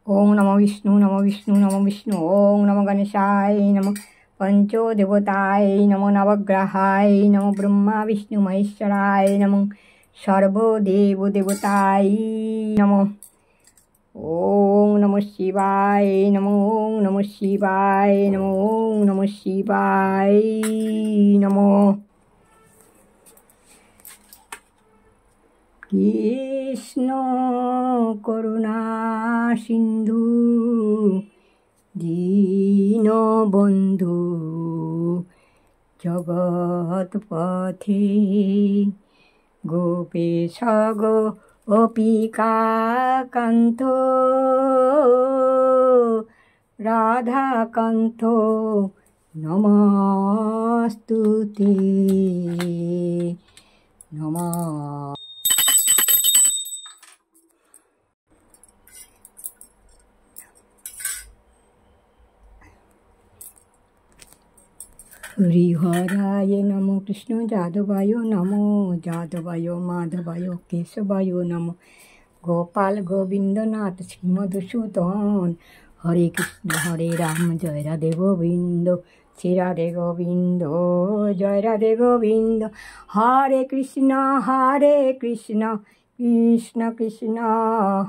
ओं नमो विष्णु नमो विष्णु ओं नमो गणेशाय नमो पंचदेवताय नमो नवग्रहाय नमो ब्रह्मा विष्णु महेश्वराय नमो सर्वदेवदेवताय नमो ओं नमो शिवाय नमो नमो शिवाय नमो नमो शिवाय नमो। कृष्ण करुणा सिंधु दीनबंधु जगत्पथे गोपेश गोपिकाकान्त राधाकान्त नमस्तुते नमः। हरिहराय नमो कृष्ण जादवाय नमो जादवाय माधवाय केशवाय नमो गोपाल गोविंद नाथ श्रीमधुसूदन हरे राम जय राधे गोविंद श्री राधे गोविंद जय राधे गोविंद हरे कृष्ण कृष्ण कृष्ण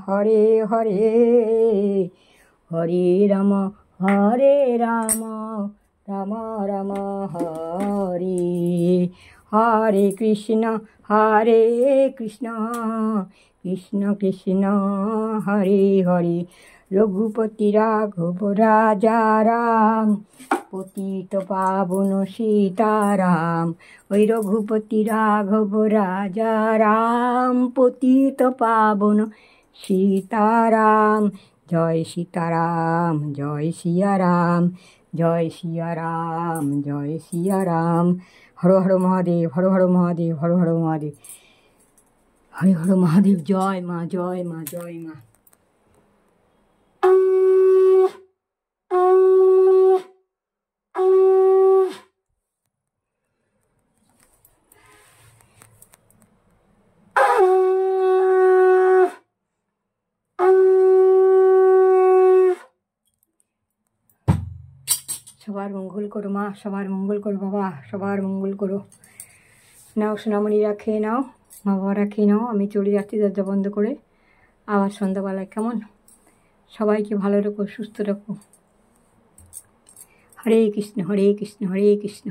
हरे हरे हरे राम राम राम हरे हरे कृष्ण कृष्ण कृष्ण हरे हरे रघुपति राघव राजा राम पतित पावन सीताराम ओई रघुपति राघव राजा राम पतित पावन सीताराम जय सीताराम जय सिया राम जय सिया राम जय सिया राम हर हर महादेव हर हर महादेव हर हर महादेव हर हर महादेव जय माँ जय माँ जय माँ। সবার মঙ্গল করো মা সবার মঙ্গল করো বাবা সবার মঙ্গল করো। নাও সোনামণিরা খেয়ে নাও মা বাবারা খেয়ে নাও আমি চলে যাচ্ছি দরজা বন্ধ করে আবার সন্ধ্যাবেলায় কেমন সবাইকে ভালো রাখো সুস্থ রাখো। হরে কৃষ্ণ হরে কৃষ্ণ হরে কৃষ্ণ।